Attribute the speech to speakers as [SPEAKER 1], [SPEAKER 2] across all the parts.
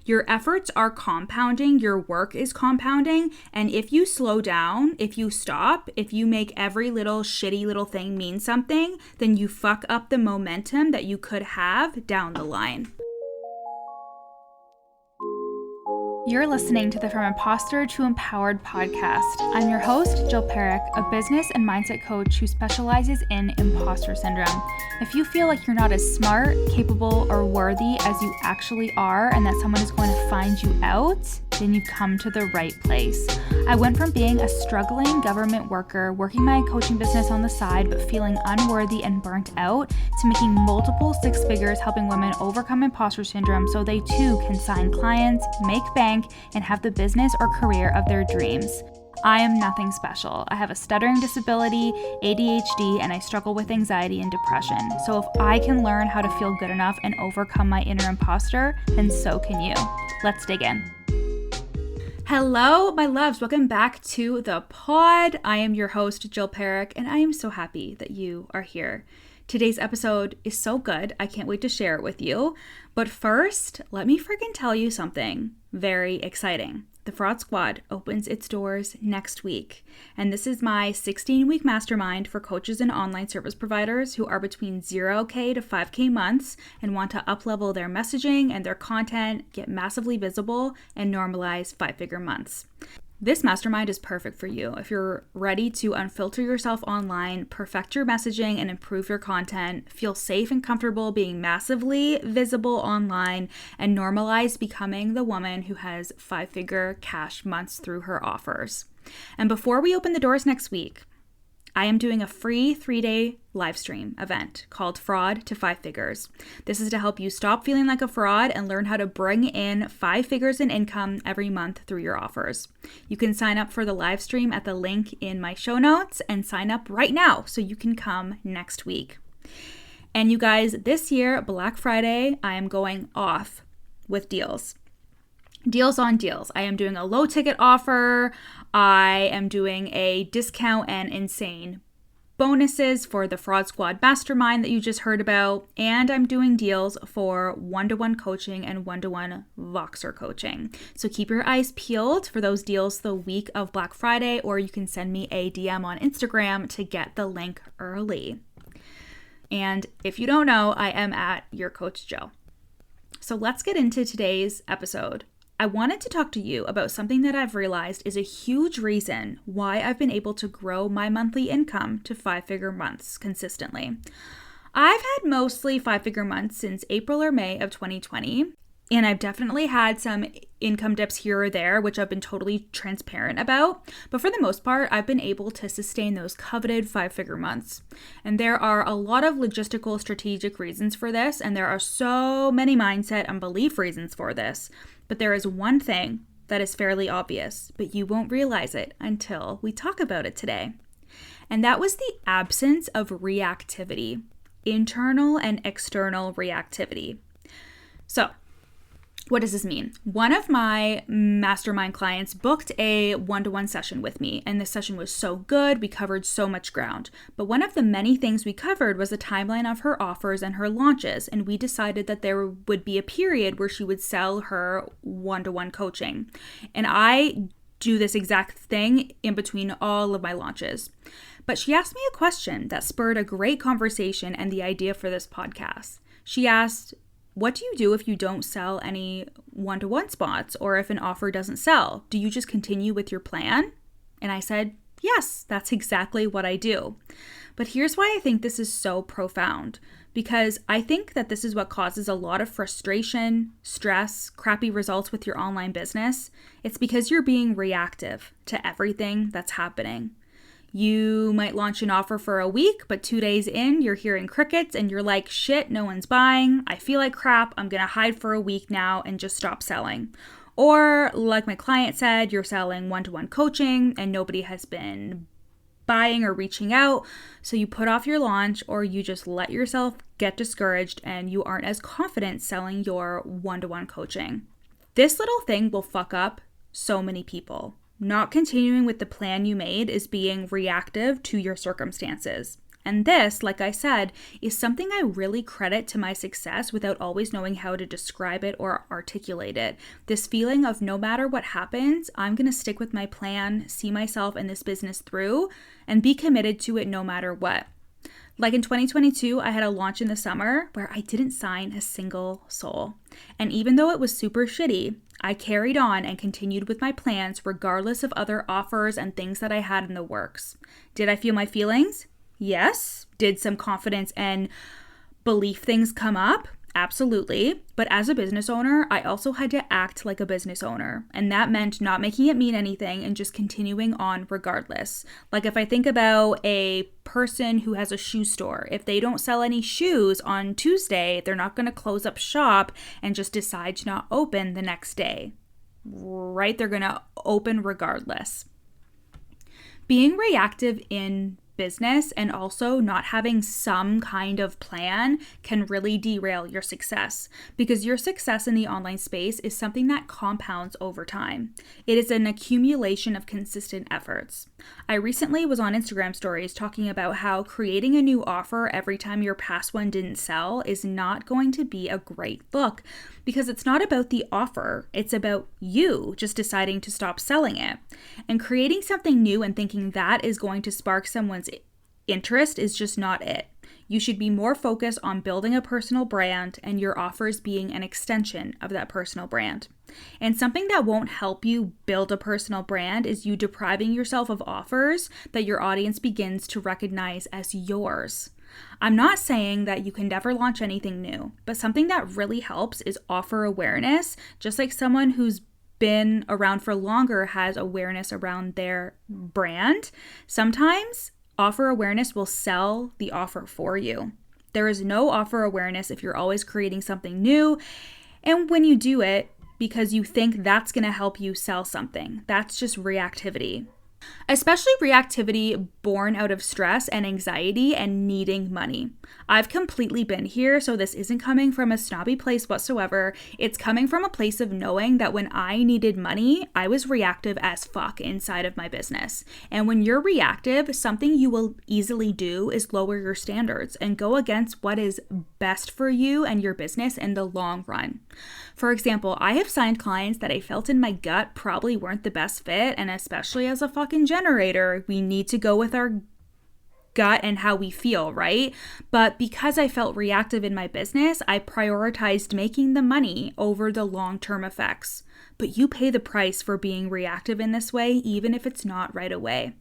[SPEAKER 1] Your efforts are compounding, your work is compounding, and if you slow down, if you stop, if you make every little shitty little thing mean something, then you fuck up the momentum that you could have down the line. You're listening to the From Imposter to Empowered podcast. I'm your host, Jill Perrick, a business and mindset coach who specializes in imposter syndrome. If you feel like you're not as smart, capable, or worthy as you actually are, and that someone is going to find you out, then you've come to the right place. I went from being a struggling government worker, working my coaching business on the side, but feeling unworthy and burnt out, to making multiple six figures helping women overcome imposter syndrome so they too can sign clients, make bank, and have the business or career of their dreams. I am nothing special. I have a stuttering disability, ADHD, and I struggle with anxiety and depression. So if I can learn how to feel good enough and overcome my inner imposter, then so can you. Let's dig in. Hello, my loves. Welcome back to the pod. I am your host, Jill Perrick, and I am so happy that you are here. Today's episode is so good. I can't wait to share it with you. But first, let me freaking tell you something very exciting. The Fraud Squad opens its doors next week. And this is my 16-week mastermind for coaches and online service providers who are between 0K to 5K months and want to up-level their messaging and their content, get massively visible, and normalize 5-figure months. This mastermind is perfect for you if you're ready to unfilter yourself online, perfect your messaging, and improve your content, feel safe and comfortable being massively visible online, and normalize becoming the woman who has 5-figure cash months through her offers. And before we open the doors next week, I am doing a free 3-day live stream event called Fraud to 5 Figures. This is to help you stop feeling like a fraud and learn how to bring in 5 figures in income every month through your offers. You can sign up for the live stream at the link in my show notes and sign up right now so you can come next week. And you guys, this year, Black Friday, I am going off with deals. Deals on deals. I am doing a low ticket offer. I am doing a discount and insane bonuses for the Fraud Squad Mastermind that you just heard about. And I'm doing deals for one-to-one coaching and one-to-one Voxer coaching. So keep your eyes peeled for those deals the week of Black Friday, or you can send me a DM on Instagram to get the link early. And if you don't know, I am at Your Coach Jill. So let's get into today's episode. I wanted to talk to you about something that I've realized is a huge reason why I've been able to grow my monthly income to 5-figure months consistently. I've had mostly 5-figure months since April or May of 2020, and I've definitely had some income dips here or there, which I've been totally transparent about. But for the most part, I've been able to sustain those coveted 5-figure months. And there are a lot of logistical, strategic reasons for this, and there are so many mindset and belief reasons for this. But there is one thing that is fairly obvious, but you won't realize it until we talk about it today. And that was the absence of reactivity, internal and external reactivity. So, what does this mean? One of my mastermind clients booked a one-to-one session with me, and this session was so good. We covered so much ground. But one of the many things we covered was the timeline of her offers and her launches, and we decided that there would be a period where she would sell her one-to-one coaching. And I do this exact thing in between all of my launches. But she asked me a question that spurred a great conversation and the idea for this podcast. She asked, what do you do if you don't sell any one-to-one spots, or if an offer doesn't sell? Do you just continue with your plan? And I said, yes, that's exactly what I do. But here's why I think this is so profound, because I think that this is what causes a lot of frustration, stress, crappy results with your online business. It's because you're being reactive to everything that's happening. You might launch an offer for a week, but 2 days in, you're hearing crickets and you're like, shit, no one's buying. I feel like crap. I'm going to hide for a week now and just stop selling. Or like my client said, you're selling one-to-one coaching and nobody has been buying or reaching out. So you put off your launch, or you just let yourself get discouraged and you aren't as confident selling your one-to-one coaching. This little thing will fuck up so many people. Not continuing with the plan you made is being reactive to your circumstances. And this, like I said, is something I really credit to my success without always knowing how to describe it or articulate it. This feeling of no matter what happens, I'm going to stick with my plan, see myself in this business through, and be committed to it no matter what. Like in 2022, I had a launch in the summer where I didn't sign a single soul. And even though it was super shitty, I carried on and continued with my plans regardless of other offers and things that I had in the works. Did I feel my feelings? Yes. Did some confidence and belief things come up? Absolutely. But as a business owner, I also had to act like a business owner. And that meant not making it mean anything and just continuing on regardless. Like if I think about a person who has a shoe store, if they don't sell any shoes on Tuesday, they're not going to close up shop and just decide to not open the next day, right? They're going to open regardless. Being reactive in business and also not having some kind of plan can really derail your success, because your success in the online space is something that compounds over time. It is an accumulation of consistent efforts. I recently was on Instagram stories talking about how creating a new offer every time your past one didn't sell is not going to be a great look, because it's not about the offer, it's about you just deciding to stop selling it. And creating something new and thinking that is going to spark someone's interest is just not it. You should be more focused on building a personal brand and your offers being an extension of that personal brand. And something that won't help you build a personal brand is you depriving yourself of offers that your audience begins to recognize as yours. I'm not saying that you can never launch anything new, but something that really helps is offer awareness, just like someone who's been around for longer has awareness around their brand. Sometimes offer awareness will sell the offer for you. There is no offer awareness if you're always creating something new. And when you do it, because you think that's going to help you sell something, that's just reactivity. Especially reactivity born out of stress and anxiety and needing money. I've completely been here, so this isn't coming from a snobby place whatsoever. It's coming from a place of knowing that when I needed money, I was reactive as fuck inside of my business. And when you're reactive, something you will easily do is lower your standards and go against what is best for you and your business in the long run. For example, I have signed clients that I felt in my gut probably weren't the best fit, and especially as a fucking generator, we need to go with our gut and how we feel, right? But because I felt reactive in my business, I prioritized making the money over the long-term effects. But you pay the price for being reactive in this way, even if it's not right away.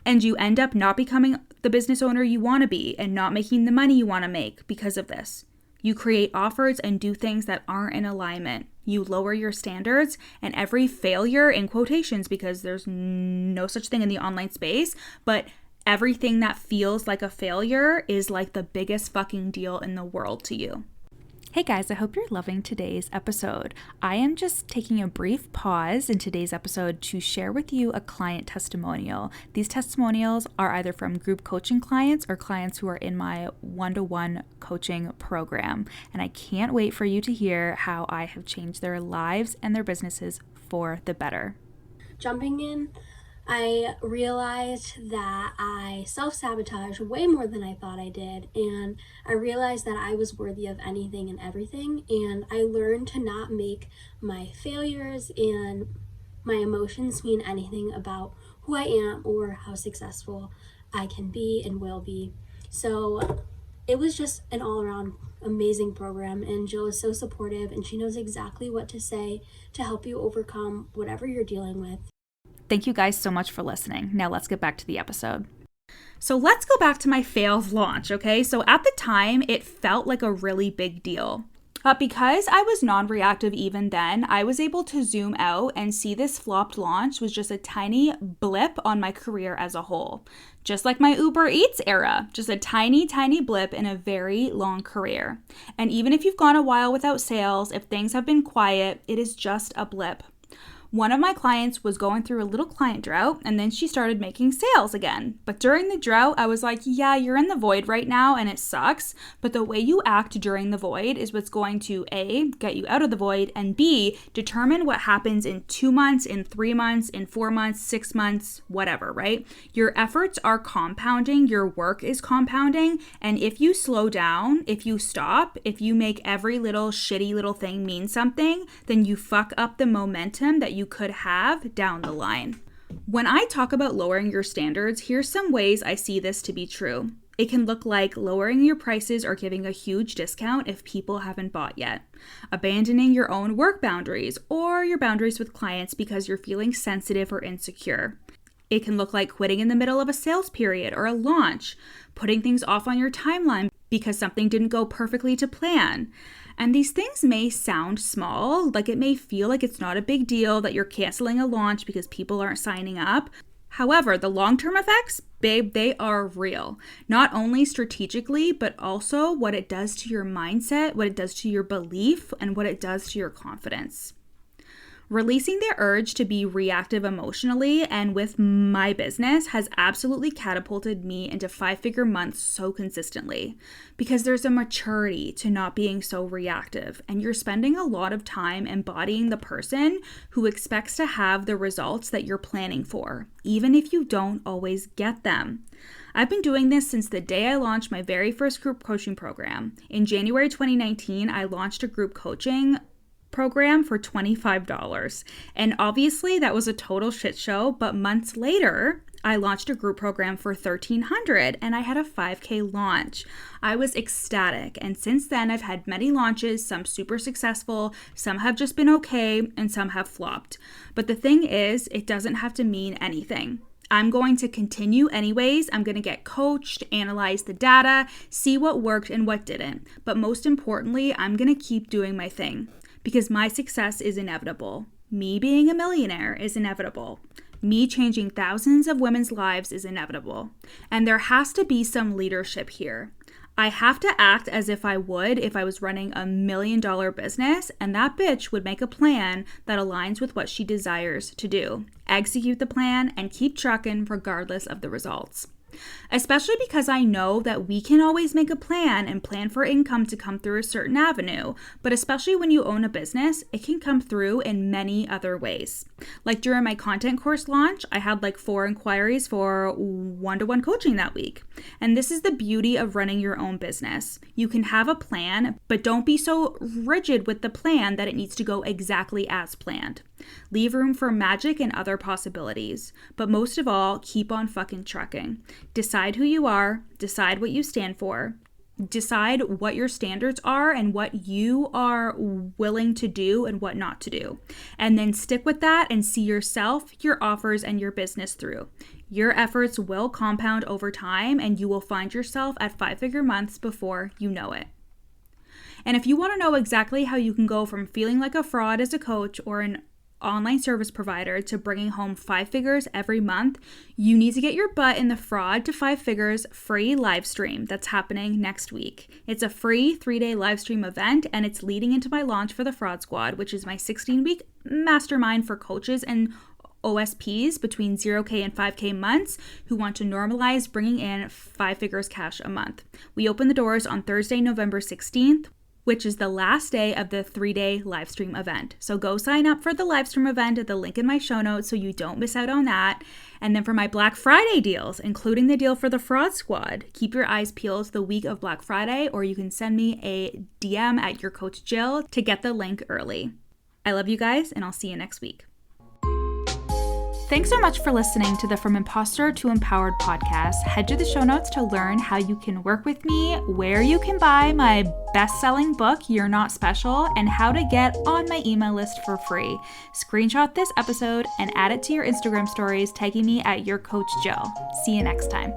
[SPEAKER 1] And you end up not becoming the business owner you want to be and not making the money you want to make because of this. You create offers and do things that aren't in alignment. You lower your standards, and every failure, in quotations, because there's no such thing in the online space, but everything that feels like a failure is like the biggest fucking deal in the world to you. Hey guys, I hope you're loving today's episode. I am just taking a brief pause in today's episode to share with you a client testimonial. These testimonials are either from group coaching clients or clients who are in my one-to-one coaching program. And I can't wait for you to hear how I have changed their lives and their businesses for the better.
[SPEAKER 2] Jumping in, I realized that I self-sabotaged way more than I thought I did, and I realized that I was worthy of anything and everything, and I learned to not make my failures and my emotions mean anything about who I am or how successful I can be and will be. So it was just an all-around amazing program, and Jill is so supportive, and she knows exactly what to say to help you overcome whatever you're dealing with.
[SPEAKER 1] Thank you guys so much for listening. Now let's get back to the episode. So let's go back to my failed launch, okay? So at the time, it felt like a really big deal. But because I was non-reactive even then, I was able to zoom out and see this flopped launch was just a tiny blip on my career as a whole. Just like my Uber Eats era, just a tiny, tiny blip in a very long career. And even if you've gone a while without sales, if things have been quiet, it is just a blip. One of my clients was going through a little client drought, and then she started making sales again. But during the drought, I was like, yeah, you're in the void right now and it sucks, but the way you act during the void is what's going to A, get you out of the void, and B, determine what happens in 2 months, in 3 months, in 4 months, 6 months, whatever, right? Your efforts are compounding, your work is compounding, and if you slow down, if you stop, if you make every little shitty little thing mean something, then you fuck up the momentum that you could have down the line. When I talk about lowering your standards, here's some ways I see this to be true. It can look like lowering your prices or giving a huge discount if people haven't bought yet, abandoning your own work boundaries or your boundaries with clients because you're feeling sensitive or insecure. It can look like quitting in the middle of a sales period or a launch, putting things off on your timeline because something didn't go perfectly to plan. And these things may sound small, like it may feel like it's not a big deal that you're canceling a launch because people aren't signing up. However, the long-term effects, babe, they are real. Not only strategically, but also what it does to your mindset, what it does to your belief, and what it does to your confidence. Releasing the urge to be reactive emotionally and with my business has absolutely catapulted me into 5-figure months so consistently because there's a maturity to not being so reactive, and you're spending a lot of time embodying the person who expects to have the results that you're planning for, even if you don't always get them. I've been doing this since the day I launched my very first group coaching program. In January 2019, I launched a group coaching program for $25. And obviously that was a total shit show, but months later, I launched a group program for $1,300 and I had a 5K launch. I was ecstatic. And since then, I've had many launches, some super successful, some have just been okay, and some have flopped. But the thing is, it doesn't have to mean anything. I'm going to continue anyways. I'm going to get coached, analyze the data, see what worked and what didn't. But most importantly, I'm going to keep doing my thing. Because my success is inevitable. Me being a millionaire is inevitable. Me changing thousands of women's lives is inevitable. And there has to be some leadership here. I have to act as if I would if I was running $1 million business, and that bitch would make a plan that aligns with what she desires to do. Execute the plan and keep trucking regardless of the results. Especially because I know that we can always make a plan and plan for income to come through a certain avenue, but especially when you own a business, it can come through in many other ways. Like during my content course launch, I had like 4 inquiries for one-to-one coaching that week. And this is the beauty of running your own business. You can have a plan, but don't be so rigid with the plan that it needs to go exactly as planned. Leave room for magic and other possibilities. But most of all, keep on fucking trucking. Decide who you are, decide what you stand for, decide what your standards are and what you are willing to do and what not to do. And then stick with that and see yourself, your offers, and your business through. Your efforts will compound over time and you will find yourself at 5-figure months before you know it. And if you want to know exactly how you can go from feeling like a fraud as a coach or an online service provider to bringing home 5 figures every month, you need to get your butt in the Fraud to 5 Figures free live stream that's happening next week. It's a free 3-day live stream event, and it's leading into my launch for the Fraud Squad, which is my 16-week mastermind for coaches and OSPs between 0K and 5K months who want to normalize bringing in 5 figures cash a month. We open the doors on Thursday, November 16th, which is the last day of the 3-day live stream event. So go sign up for the live stream event at the link in my show notes so you don't miss out on that. And then for my Black Friday deals, including the deal for the Fraud Squad, keep your eyes peeled the week of Black Friday, or you can send me a DM at your coach Jill to get the link early. I love you guys, and I'll see you next week. Thanks so much for listening to the From Imposter to Empowered podcast. Head to the show notes to learn how you can work with me, where you can buy my best-selling book, You're Not Special, and how to get on my email list for free. Screenshot this episode and add it to your Instagram stories, tagging me at your coach Jill. See you next time.